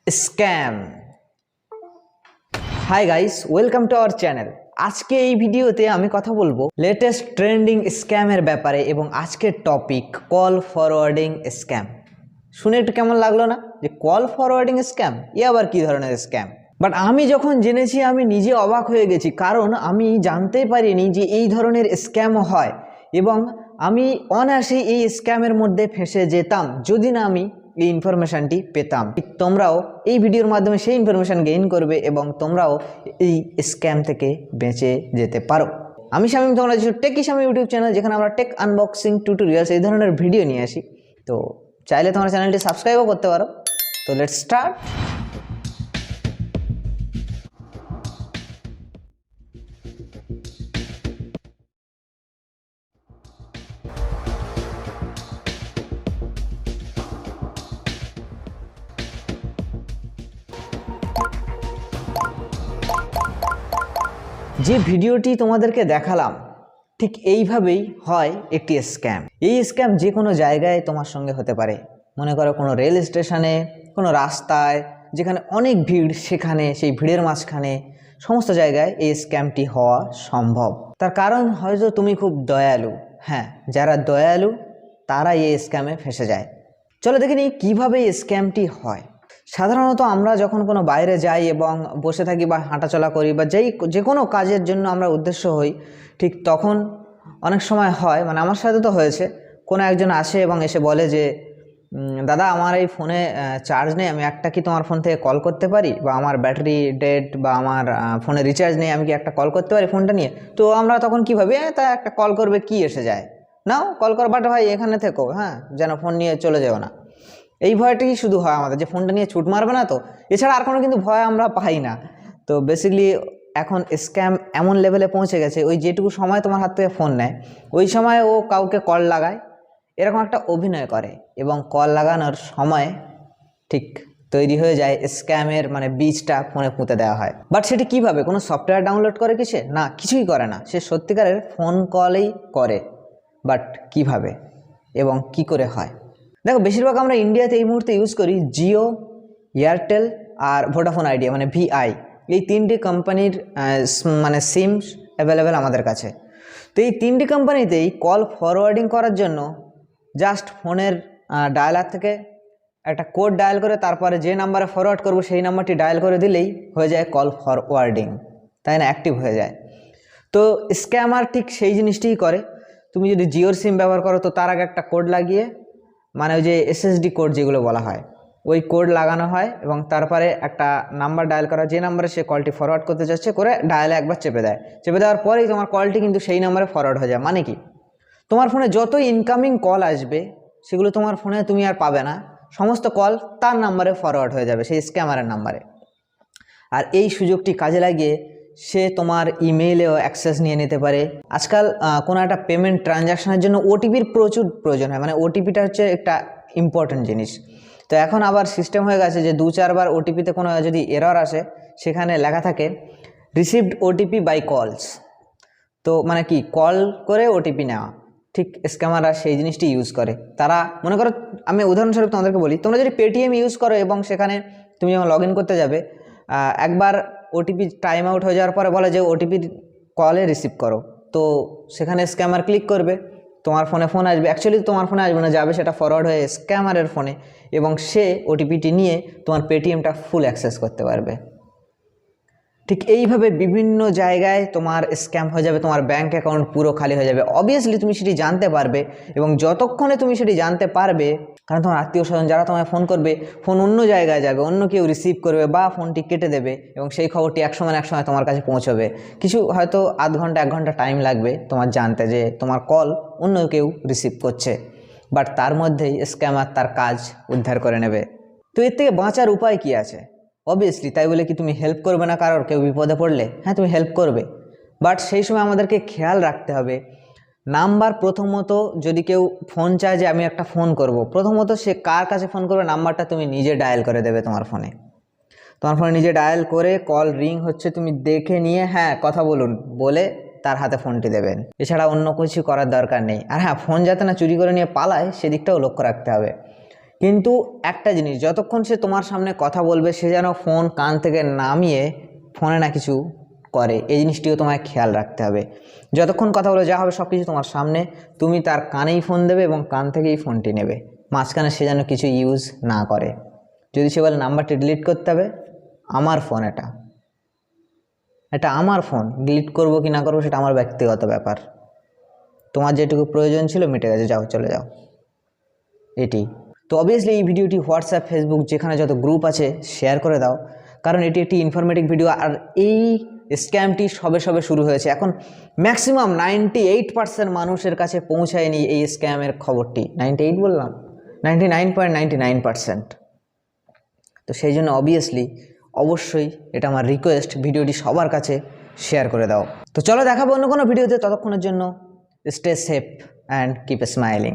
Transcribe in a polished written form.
Scam. Hi guys, welcome to our channel. আজকে এই ভিডিওতে আমি কথা বলবো লেটেস্ট ট্রেন্ডিং স্ক্যামের ব্যাপারে এবং আজকের টপিক কল ফরওয়ার্ডিং স্ক্যাম। শুনে একটু কেমন লাগলো না যে কল ফরওয়ার্ডিং স্ক্যাম, এ আবার কি ধরনের স্ক্যাম? বাট আমি যখন জেনেছি আমি নিজে অবাক হয়ে গেছি, কারণ আমি জানতেই পারিনি যে এই ধরনের স্ক্যামও হয় এবং আমি অনায়াসেই এই স্ক্যামের মধ্যে ফেঁসে যেতাম যদি না আমি এই ইনফরমেশানটি পেতাম। তোমরাও এই ভিডিওর মাধ্যমে সেই ইনফরমেশান গেইন করবে এবং তোমরাও এই স্ক্যাম থেকে বেঁচে যেতে পারো। আমি শামীম, তোমরা টেকি শামীম ইউটিউব চ্যানেল, যেখানে আমরা টেক আনবক্সিং টিউটোরিয়ালস এই ধরনের ভিডিও নিয়ে আসি। তো চাইলে তোমরা চ্যানেলটি সাবস্ক্রাইবও করতে পারো। তো লেটস স্টার্ট। যে ভিডিওটি তোমাদেরকে দেখালাম ঠিক এইভাবেই হয় একটি স্ক্যাম। এই স্ক্যাম যে কোনো জায়গায় তোমার সঙ্গে হতে পারে। মনে করো কোনো রেল স্টেশনে, কোনো রাস্তায় যেখানে অনেক ভিড়, সেখানে সেই ভিড়ের মাঝখানে সমস্ত জায়গায় এই স্ক্যামটি হওয়া সম্ভব। তার কারণ হয়তো তুমি খুব দয়ালু। হ্যাঁ, যারা দয়ালু তারা এই স্ক্যামে ফেঁসে যায়। চলো দেখে নিই কীভাবে এই স্ক্যামটি হয়। সাধারণত আমরা যখন কোনো বাইরে যাই এবং বসে থাকি বা হাঁটাচলা করি বা যে কোনো কাজের জন্য আমরা উদ্দেশ্য হই, ঠিক তখন অনেক সময় হয়, মানে আমার সাথে তো হয়েছে, কোনো একজন আসে এবং এসে বলে যে দাদা আমার এই ফোনে চার্জ নেই, আমি একটা কি তোমার ফোন থেকে কল করতে পারি, বা আমার ব্যাটারি ডেড, বা আমার ফোনে রিচার্জ নেই, আমি কি একটা কল করতে পারি ফোনটা নিয়ে? তো আমরা তখন কী ভাবি, তা একটা কল করবে, কি এসে যায়, নাও কল কর, বাট ভাই এখানে থেকো, হ্যাঁ, যেন ফোন নিয়ে চলে যাও না। এই ভয়টাই শুধু হয় আমাদের, যে ফোনটা নিয়ে ছুট মারবে না তো, এছাড়া আর কোনো কিন্তু ভয় আমরা পাই না। তো বেসিক্যালি এখন স্ক্যাম এমন লেভেলে পৌঁছে গেছে, ওই যেটুকু সময় তোমার হাত থেকে ফোন নেয় ওই সময় ও কাউকে কল লাগায়, এরকম একটা অভিনয় করে এবং কল লাগানোর সময় ঠিক তৈরি হয়ে যায় স্ক্যামের মানে বীজটা ফোনে পুঁতে দেওয়া হয়। বাট সেটি কীভাবে? কোনো সফটওয়্যার ডাউনলোড করে কি সে? না, কিছুই করে না, সে সত্যিকারের ফোন কলেই করে। বাট কিভাবে এবং কি করে হয়? দেখো, বেশিরভাগ আমরা ইন্ডিয়াতে এই মুহূর্তে ইউজ করি জিও, এয়ারটেল আর ভোডাফোন আইডিয়া, মানে ভিআই। এই তিনটি কোম্পানির মানে সিমস অ্যাভেলেবেল আমাদের কাছে। তো এই তিনটি কোম্পানিতেই কল ফরওয়ার্ডিং করার জন্য জাস্ট ফোনের ডায়ালার থেকে একটা কোড ডায়াল করে তারপরে যে নাম্বারে ফরওয়ার্ড করবো সেই নাম্বারটি ডায়াল করে দিলেই হয়ে যায় কল ফরওয়ার্ডিং, তাই না? অ্যাক্টিভ হয়ে যায়। তো স্ক্যামার ঠিক সেই জিনিসটিই করে। তুমি যদি জিওর সিম ব্যবহার করো তো তার আগে একটা কোড লাগিয়ে, মানে ওই যে এসএসডি কোড যেগুলো বলা হয়, ওই কোড লাগানো হয় এবং তারপরে একটা নাম্বার ডায়াল করা, যে নাম্বারে সে কলটি ফরওয়ার্ড করতে যাচ্ছে করে ডায়ালে একবার চেপে দেয়। চেপে দেওয়ার পরেই তোমার কলটি কিন্তু সেই নাম্বারে ফরওয়ার্ড হয়ে যায়। মানে কি, তোমার ফোনে যতই ইনকামিং কল আসবে সেগুলো তোমার ফোনে তুমি আর পাবে না, সমস্ত কল তার নাম্বারে ফরওয়ার্ড হয়ে যাবে, সেই স্ক্যামারের নাম্বারে। আর এই সুযোগটি কাজে লাগিয়ে সে তোমার ইমেইলেও অ্যাক্সেস নিয়ে নিতে পারে। আজকাল কোনো একটা পেমেন্ট ট্রানজ্যাকশনের জন্য ওটিপির প্রচুর প্রয়োজন হয়, মানে ওটিপিটা হচ্ছে একটা ইম্পর্টেন্ট জিনিস। তো এখন আবার সিস্টেম হয়ে গেছে যে 2-4 বার ওটিপিতে কোনো যদি এরর আসে, সেখানে লেখা থাকে রিসিভড ওটিপি বাই কলস। তো মানে কি, কল করে ওটিপি নেওয়া। ঠিক স্ক্যামাররা সেই জিনিসটি ইউজ করে। তারা মনে করো, আমি উদাহরণস্বরূপ তোমাদেরকে বলি, তোমরা যদি পেটিএম ইউজ করো এবং সেখানে তুমি যখন লগ ইন করতে যাবে, একবার ওটিপি টাইম আউট হয়ে যাওয়ার পরে বলে যে ওটিপি কলে রিসিভ করো, তো সেখানে স্ক্যামার ক্লিক করবে, তোমার ফোনে ফোন আসবে। অ্যাকচুয়ালি তোমার ফোনে আসবে না, যাবে সেটা ফরওয়ার্ড হয়ে স্ক্যামারের ফোনে এবং সে ওটিপিটি নিয়ে তোমার পেটিএমটা ফুল অ্যাক্সেস করতে পারবে। ঠিক এইভাবে বিভিন্ন জায়গায় তোমার স্ক্যাম হয়ে যাবে, তোমার ব্যাঙ্ক অ্যাকাউন্ট পুরো খালি হয়ে যাবে। অবভিয়াসলি তুমি সেটি জানতে পারবে এবং যতক্ষণে তুমি সেটি জানতে পারবে, কারণ তোমার আত্মীয় স্বজন যারা তোমায় ফোন করবে, ফোন অন্য জায়গায় যাবে, অন্য কেউ রিসিভ করবে বা ফোনটি কেটে দেবে এবং সেই খবরটি এক সময় তোমার কাছে পৌঁছবে। কিছু হয়তো আধ ঘন্টা 1 ঘন্টা টাইম লাগবে তোমার জানতে যে তোমার কল অন্য কেউ রিসিভ করছে, বাট তার মধ্যেই স্ক্যামার তার কাজ উদ্ধার করে নেবে। তো এর থেকে বাঁচার উপায় কি আছে? অবভিয়াসলি তাই বলে কি তুমি হেল্প করবে না কারোর? কেউ বিপদে পড়লে হ্যাঁ তুমি হেল্প করবে, বাট সেই সময় আমাদেরকে খেয়াল রাখতে হবে নাম্বার। প্রথমত যদি কেউ ফোন চায় যে আমি একটা ফোন করব, প্রথমত সে কার কাছে ফোন করবে নাম্বারটা তুমি নিজে ডায়াল করে দেবে তোমার ফোনে। তোমার ফোনে নিজে ডায়াল করে কল রিং হচ্ছে তুমি দেখে নিয়ে হ্যাঁ কথা বলুন বলে তার হাতে ফোনটি দেবেন। এছাড়া অন্য কিছু করার দরকার নেই। আর হ্যাঁ, ফোন যাতে না চুরি করে নিয়ে পালায় সেদিকটাও লক্ষ্য রাখতে হবে। কিন্তু একটা জিনিস, যতক্ষণ সে তোমার সামনে কথা বলবে সে যেন ফোন কান থেকে নামিয়ে ফোনে না কিছু করে, এই জিনিসটিও তোমায় খেয়াল রাখতে হবে। যতক্ষণ কথা বলে যা হবে সব কিছু তোমার সামনে, তুমি তার কানেই ফোন দেবে এবং কান থেকেই ফোনটি নেবে, মাঝখানে সে যেন কিছু ইউজ না করে। যদি সে বলে নাম্বারটি ডিলিট করতে হবে, আমার ফোন এটা আমার ফোন, ডিলিট করবো কি না করবো সেটা আমার ব্যক্তিগত ব্যাপার, তোমার যেটুকু প্রয়োজন ছিল মিটে গেছে, যাও চলে যাও, এটি। তো অবভিয়াসলি এই ভিডিওটি হোয়াটসঅ্যাপ, ফেসবুক যেখানে যত গ্রুপ আছে শেয়ার করে দাও, কারণ এটি একটি ইনফরমেটিভ ভিডিও। আর এই স্ক্যামটি সবে সবে শুরু হয়েছে, এখন ম্যাক্সিমাম 98% মানুষের কাছে পৌঁছায়নি এই স্ক্যামের খবরটি। 98 বললাম, 99.99%। তো সেই জন্য অবশ্যই এটা আমার রিকোয়েস্ট, ভিডিওটি সবার কাছে শেয়ার করে দাও। তো চলো দেখাবো অন্য কোনো ভিডিওতে, ততক্ষণের জন্য stay safe and keep smiling.